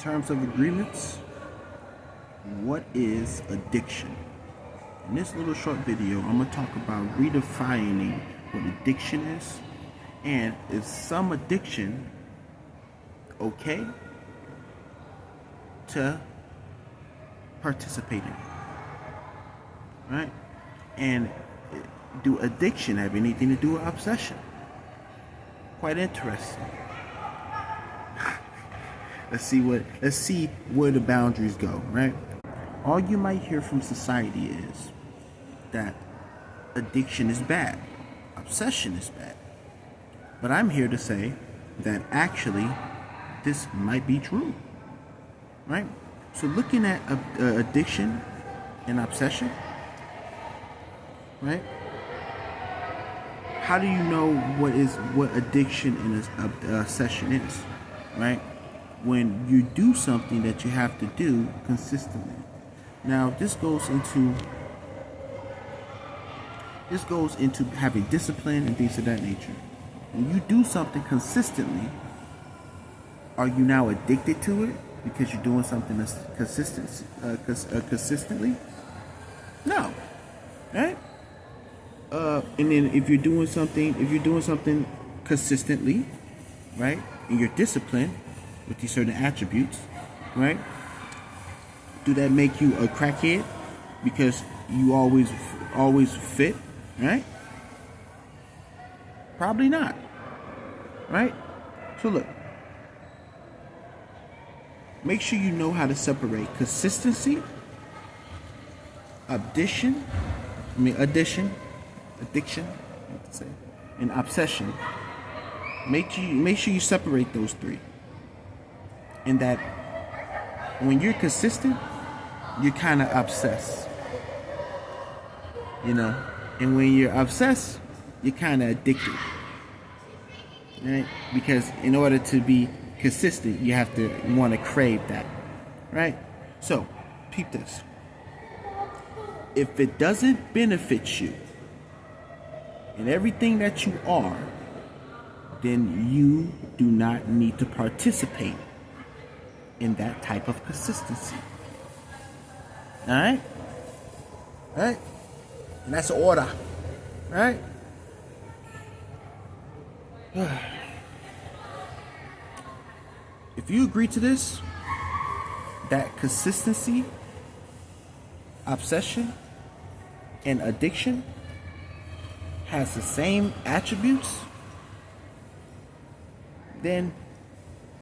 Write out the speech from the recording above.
terms of agreements, what is addiction? In this little short video, I'm going to talk about redefining what addiction is, and is some addiction okay to participate in, right? And do addiction have anything to do with obsession? Quite interesting. Let's see where the boundaries go, right? All you might hear from society is that addiction is bad, obsession is bad. But I'm here to say that actually this might be true, right? So looking at addiction and obsession, right? How do you know what addiction and obsession is, right? When you do something that you have to do consistently. Now this goes into having discipline and things of that nature. When you do something consistently, are you now addicted to it because you're doing something that's consistently? No, right? And then if you're doing something consistently, right, and you're disciplined with these certain attributes, right? Do that make you a crackhead because you always fit, right? Probably not, right? So look, make sure you know how to separate consistency, addiction, and obsession. Make sure you separate those three. And that when you're consistent, you're kind of obsessed, you know. And when you're obsessed, you're kind of addicted, right? Because in order to be consistent, you have to want to crave that, right? So, peep this. If it doesn't benefit you in everything that you are, then you do not need to participate in that type of consistency. Alright? Alright? And that's order. Alright? If you agree to this, that consistency, obsession, and addiction has the same attributes, then